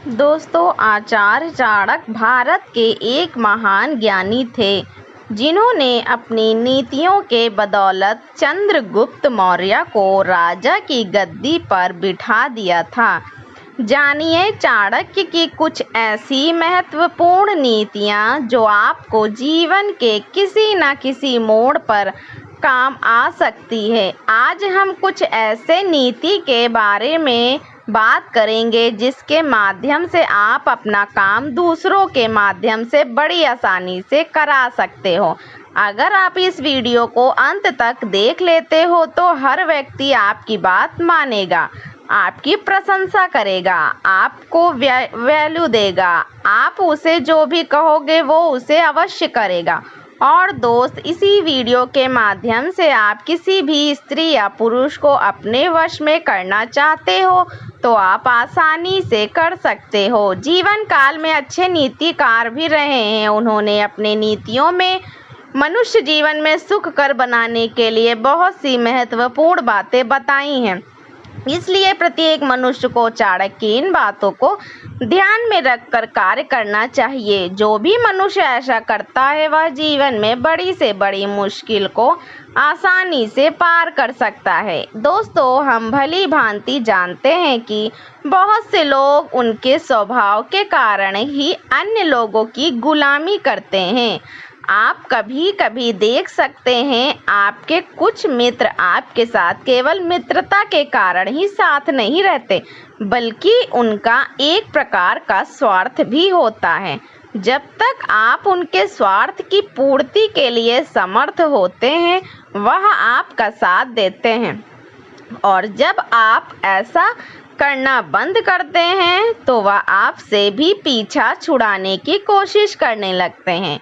दोस्तों, आचार्य चाणक्य भारत के एक महान ज्ञानी थे जिन्होंने अपनी नीतियों के बदौलत चंद्रगुप्त मौर्य को राजा की गद्दी पर बिठा दिया था। जानिए चाणक्य की कुछ ऐसी महत्वपूर्ण नीतियां जो आपको जीवन के किसी न किसी मोड़ पर काम आ सकती है। आज हम कुछ ऐसे नीति के बारे में बात करेंगे जिसके माध्यम से आप अपना काम दूसरों के माध्यम से बड़ी आसानी से करा सकते हो। अगर आप इस वीडियो को अंत तक देख लेते हो तो हर व्यक्ति आपकी बात मानेगा, आपकी प्रशंसा करेगा, आपको वैल्यू देगा। आप उसे जो भी कहोगे वो उसे अवश्य करेगा। और दोस्त, इसी वीडियो के माध्यम से आप किसी भी स्त्री या पुरुष को अपने वश में करना चाहते हो तो आप आसानी से कर सकते हो। जीवन काल में अच्छे नीतिकार भी रहे हैं। उन्होंने अपने नीतियों में मनुष्य जीवन में सुखकर बनाने के लिए बहुत सी महत्वपूर्ण बातें बताई हैं। इसलिए प्रत्येक मनुष्य को चाणक्य की इन बातों को ध्यान में रखकर कार्य करना चाहिए। जो भी मनुष्य ऐसा करता है वह जीवन में बड़ी से बड़ी मुश्किल को आसानी से पार कर सकता है। दोस्तों, हम भली भांति जानते हैं कि बहुत से लोग उनके स्वभाव के कारण ही अन्य लोगों की गुलामी करते हैं। आप कभी कभी देख सकते हैं आपके कुछ मित्र आपके साथ केवल मित्रता के कारण ही साथ नहीं रहते, बल्कि उनका एक प्रकार का स्वार्थ भी होता है। जब तक आप उनके स्वार्थ की पूर्ति के लिए समर्थ होते हैं वह आपका साथ देते हैं, और जब आप ऐसा करना बंद करते हैं तो वह आपसे भी पीछा छुड़ाने की कोशिश करने लगते हैं।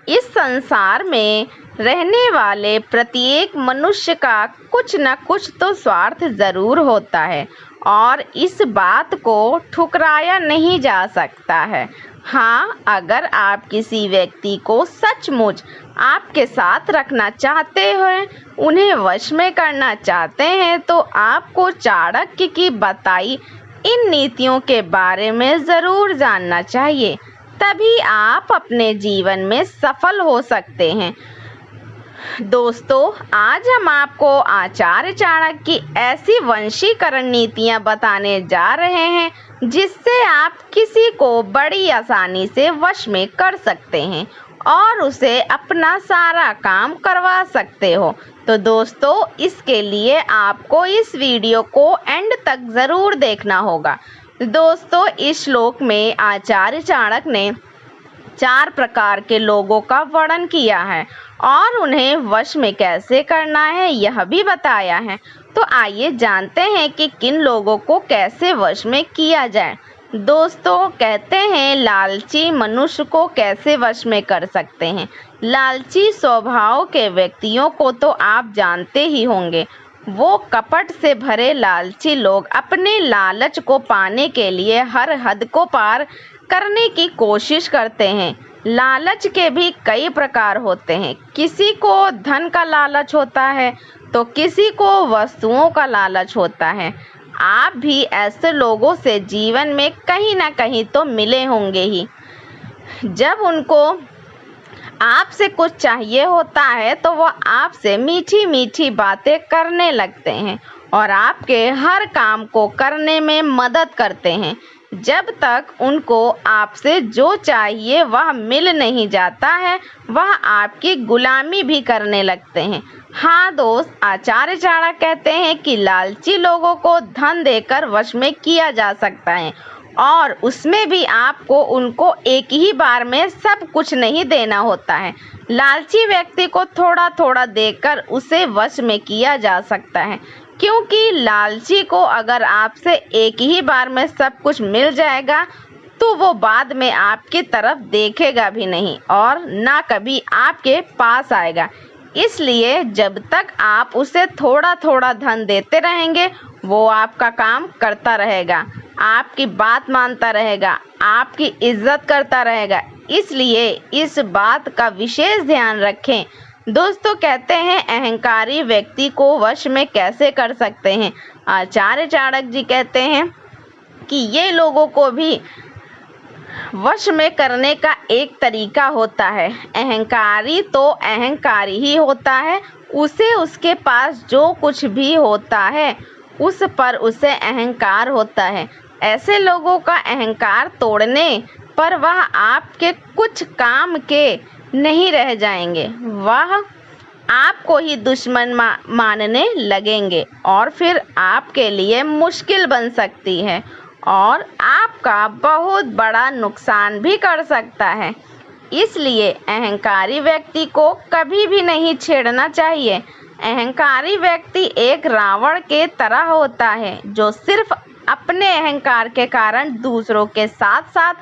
इस संसार में रहने वाले प्रत्येक मनुष्य का कुछ न कुछ तो स्वार्थ जरूर होता है और इस बात को ठुकराया नहीं जा सकता है। हाँ, अगर आप किसी व्यक्ति को सचमुच आपके साथ रखना चाहते हैं, उन्हें वश में करना चाहते हैं, तो आपको चाणक्य की बताई इन नीतियों के बारे में ज़रूर जानना चाहिए। तभी आप अपने जीवन में सफल हो सकते हैं। दोस्तों, आज हम आपको आचार्य चाणक्य की ऐसी वंशीकरण नीतियां बताने जा रहे हैं जिससे आप किसी को बड़ी आसानी से वश में कर सकते हैं और उसे अपना सारा काम करवा सकते हो। तो दोस्तों, इसके लिए आपको इस वीडियो को एंड तक ज़रूर देखना होगा। दोस्तों, इस श्लोक में आचार्य चाणक्य ने 4 प्रकार के लोगों का वर्णन किया है और उन्हें वश में कैसे करना है यह भी बताया है। तो आइए जानते हैं कि किन लोगों को कैसे वश में किया जाए। दोस्तों, कहते हैं लालची मनुष्य को कैसे वश में कर सकते हैं। लालची स्वभाव के व्यक्तियों को तो आप जानते ही होंगे। वो कपट से भरे लालची लोग अपने लालच को पाने के लिए हर हद को पार करने की कोशिश करते हैं। लालच के भी कई प्रकार होते हैं। किसी को धन का लालच होता है तो किसी को वस्तुओं का लालच होता है। आप भी ऐसे लोगों से जीवन में कहीं ना कहीं तो मिले होंगे ही। जब उनको आपसे कुछ चाहिए होता है तो वह आपसे मीठी मीठी बातें करने लगते हैं और आपके हर काम को करने में मदद करते हैं। जब तक उनको आपसे जो चाहिए वह मिल नहीं जाता है वह आपकी गुलामी भी करने लगते हैं। हाँ दोस्त, आचार्य चाणक्य कहते हैं कि लालची लोगों को धन देकर वश में किया जा सकता है और उसमें भी आपको उनको एक ही बार में सब कुछ नहीं देना होता है। लालची व्यक्ति को थोड़ा थोड़ा देकर उसे वश में किया जा सकता है, क्योंकि लालची को अगर आपसे एक ही बार में सब कुछ मिल जाएगा तो वो बाद में आपकी तरफ देखेगा भी नहीं और ना कभी आपके पास आएगा। इसलिए जब तक आप उसे थोड़ा थोड़ा धन देते रहेंगे वो आपका काम करता रहेगा, आपकी बात मानता रहेगा, आपकी इज्जत करता रहेगा। इसलिए इस बात का विशेष ध्यान रखें। दोस्तों, कहते हैं अहंकारी व्यक्ति को वश में कैसे कर सकते हैं। आचार्य चाणक्य जी कहते हैं कि ये लोगों को भी वश में करने का एक तरीका होता है। अहंकारी तो अहंकारी ही होता है, उसे उसके पास जो कुछ भी होता है उस पर उसे अहंकार होता है। ऐसे लोगों का अहंकार तोड़ने पर वह आपके कुछ काम के नहीं रह जाएंगे, वह आपको ही दुश्मन मानने लगेंगे और फिर आपके लिए मुश्किल बन सकती है और आपका बहुत बड़ा नुकसान भी कर सकता है। इसलिए अहंकारी व्यक्ति को कभी भी नहीं छेड़ना चाहिए। अहंकारी व्यक्ति एक रावण के तरह होता है जो सिर्फ अपने अहंकार के कारण दूसरों के साथ साथ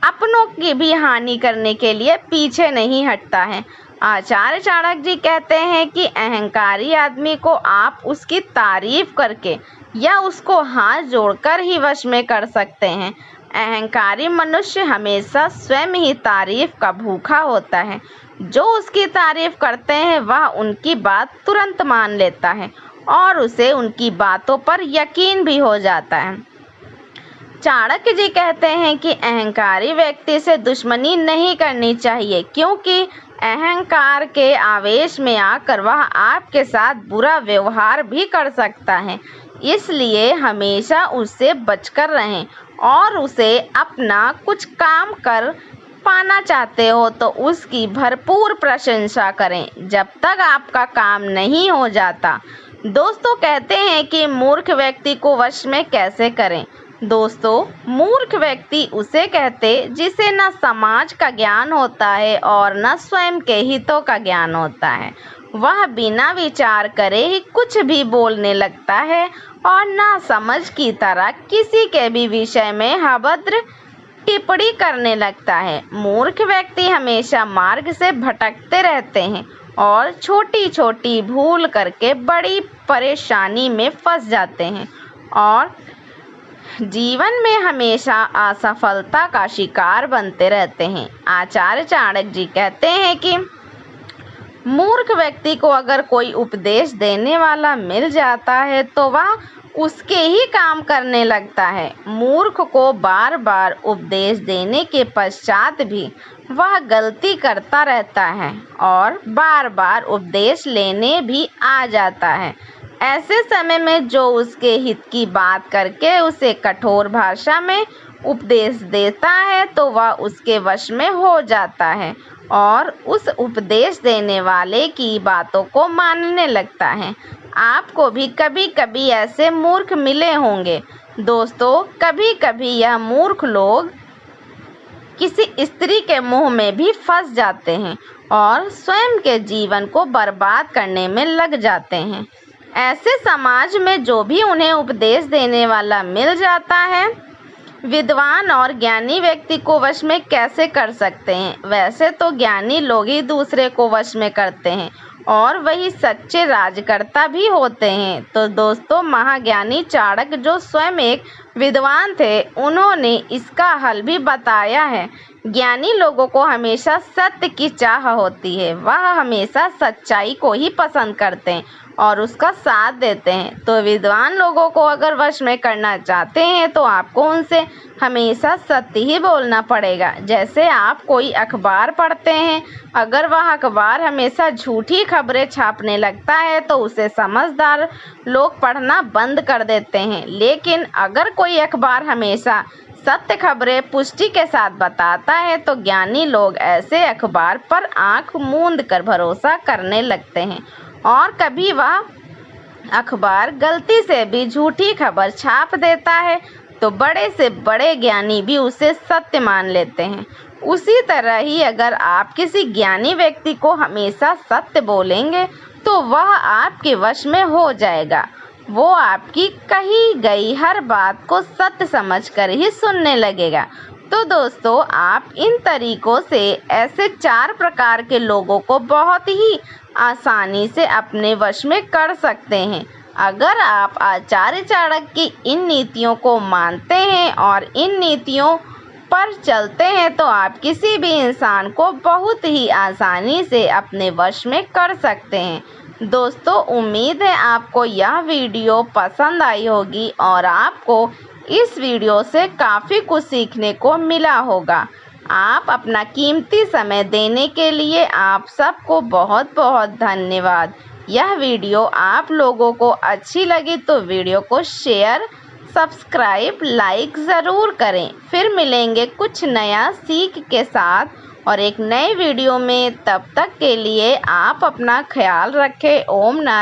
अपनों की भी हानि करने के लिए पीछे नहीं हटता है। आचार्य चाणक्य जी कहते हैं कि अहंकारी आदमी को आप उसकी तारीफ करके या उसको हाथ जोड़कर ही वश में कर सकते हैं। अहंकारी मनुष्य हमेशा स्वयं ही तारीफ का भूखा होता है। जो उसकी तारीफ करते हैं वह उनकी बात तुरंत मान लेता है और उसे उनकी बातों पर यकीन भी हो जाता है। चाणक्य जी कहते हैं कि अहंकारी व्यक्ति से दुश्मनी नहीं करनी चाहिए, क्योंकि अहंकार के आवेश में आकर वह आपके साथ बुरा व्यवहार भी कर सकता है। इसलिए हमेशा उससे बचकर रहें और उसे अपना कुछ काम कर पाना चाहते हो तो उसकी भरपूर प्रशंसा करें जब तक आपका काम नहीं हो जाता। दोस्तों कहते हैं कि मूर्ख व्यक्ति को वश में कैसे करें। दोस्तों, मूर्ख व्यक्ति उसे कहते जिसे न समाज का ज्ञान होता है और न स्वयं के हितों का ज्ञान होता है। वह बिना विचार करे ही कुछ भी बोलने लगता है और ना समझ की तरह किसी के भी विषय में अभद्र टिप्पणी करने लगता है। मूर्ख व्यक्ति हमेशा मार्ग से भटकते रहते हैं और छोटी छोटी भूल करके बड़ी परेशानी में फंस जाते हैं और जीवन में हमेशा असफलता का शिकार बनते रहते हैं। आचार्य चाणक्य जी कहते हैं कि मूर्ख व्यक्ति को अगर कोई उपदेश देने वाला मिल जाता है तो वह उसके ही काम करने लगता है। मूर्ख को बार बार उपदेश देने के पश्चात भी वह गलती करता रहता है और बार बार उपदेश लेने भी आ जाता है। ऐसे समय में जो उसके हित की बात करके उसे कठोर भाषा में उपदेश देता है तो वह उसके वश में हो जाता है और उस उपदेश देने वाले की बातों को मानने लगता है। आपको भी कभी कभी ऐसे मूर्ख मिले होंगे। दोस्तों, कभी कभी यह मूर्ख लोग किसी स्त्री के मुंह में भी फंस जाते हैं और स्वयं के जीवन को बर्बाद करने में लग जाते हैं। ऐसे समाज में जो भी उन्हें उपदेश देने वाला मिल जाता है, विद्वान और ज्ञानी व्यक्ति को वश में कैसे कर सकते हैं। वैसे तो ज्ञानी लोग ही दूसरे को वश में करते हैं और वही सच्चे राजकर्ता भी होते हैं। तो दोस्तों, महाज्ञानी चाणक्य जो स्वयं एक विद्वान थे, उन्होंने इसका हल भी बताया है। ज्ञानी लोगों को हमेशा सत्य की चाह होती है, वह हमेशा सच्चाई को ही पसंद करते हैं और उसका साथ देते हैं। तो विद्वान लोगों को अगर वश में करना चाहते हैं तो आपको उनसे हमेशा सत्य ही बोलना पड़ेगा। जैसे आप कोई अखबार पढ़ते हैं, अगर वह अखबार हमेशा झूठी खबरें छापने लगता है तो उसे समझदार लोग पढ़ना बंद कर देते हैं। लेकिन अगर कोई अखबार हमेशा सत्य खबरें पुष्टि के साथ बताता है तो ज्ञानी लोग ऐसे अखबार पर आंख मूंद कर भरोसा करने लगते हैं और कभी वह अखबार गलती से भी झूठी खबर छाप देता है तो बड़े से बड़े ज्ञानी भी उसे सत्य मान लेते हैं। उसी तरह ही अगर आप किसी ज्ञानी व्यक्ति को हमेशा सत्य बोलेंगे तो वह आपके वश में हो जाएगा। वो आपकी कही गई हर बात को सत्य समझकर ही सुनने लगेगा। तो दोस्तों, आप इन तरीकों से ऐसे 4 प्रकार के लोगों को बहुत ही आसानी से अपने वश में कर सकते हैं। अगर आप आचार्य चाणक्य की इन नीतियों को मानते हैं और इन नीतियों पर चलते हैं तो आप किसी भी इंसान को बहुत ही आसानी से अपने वश में कर सकते हैं। दोस्तों, उम्मीद है आपको यह वीडियो पसंद आई होगी और आपको इस वीडियो से काफ़ी कुछ सीखने को मिला होगा। आप अपना कीमती समय देने के लिए आप सबको बहुत बहुत धन्यवाद। यह वीडियो आप लोगों को अच्छी लगी तो वीडियो को शेयर, सब्सक्राइब, लाइक ज़रूर करें। फिर मिलेंगे कुछ नया सीख के साथ और एक नए वीडियो में। तब तक के लिए आप अपना ख्याल रखें। ओम नारायण।